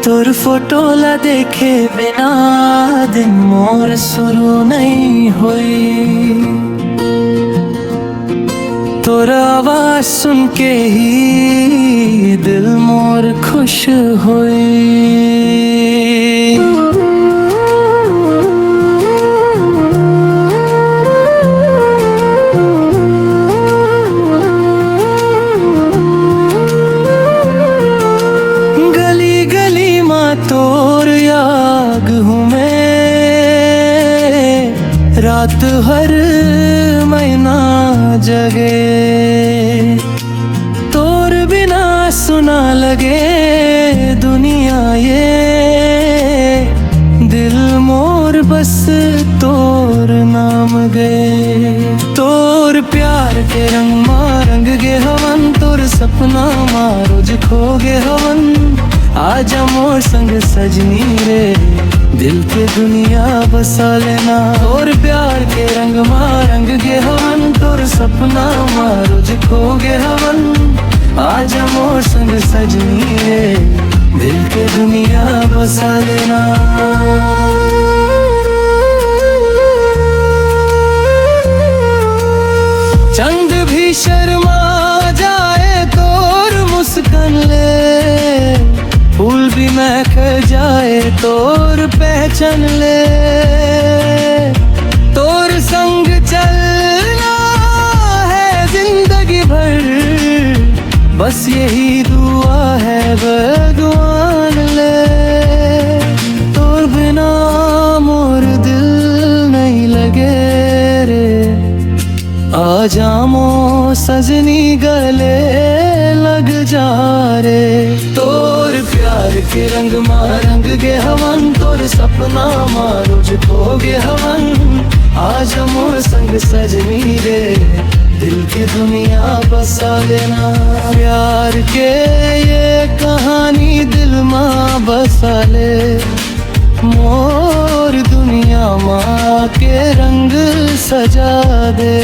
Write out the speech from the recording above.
तोर फोटो ला देखे बिना दिन मोर शुरू नहीं हुई। तोर आवाज सुन के ही दिल मोर खुश हुई। तोर याग हूँ मैं, रात हर महीना जगे। तोर बिना सुना लगे दुनिया ये, दिल मोर बस तोर नाम गए। तोर प्यार के रंग मा रंग गे हवन, तोर सपना मा रोज खो गे हवन। आजा मोर संग सजनी रे, दिल के दुनिया बसा लेना। और प्यार के रंग मा रंग गे हवन, तोर सपना मा रोज खो गे हवन। आजा मोर संग सजनी रे, दिल के दुनिया बसा लेना। चंद भी शर्मा जाए तोर मुस्कान ले, फूल भी महक जाए तोर पहचान ले। तोर संग चलना है जिंदगी भर, बस यही दुआ है भगवान ले। तोर बिना मोर दिल नहीं लगे रे, आजा मो सजनी गले लग जा रे। तोर प्यार के रंग मा रंग गे हवन, तोर सपना मा रोज खो गे हवन। आज मोर संग सजनी रे, दिल की दुनिया बसा लेना। प्यार के ये कहानी दिल मा बसा ले, मोर दुनिया मा के रंग सजा दे।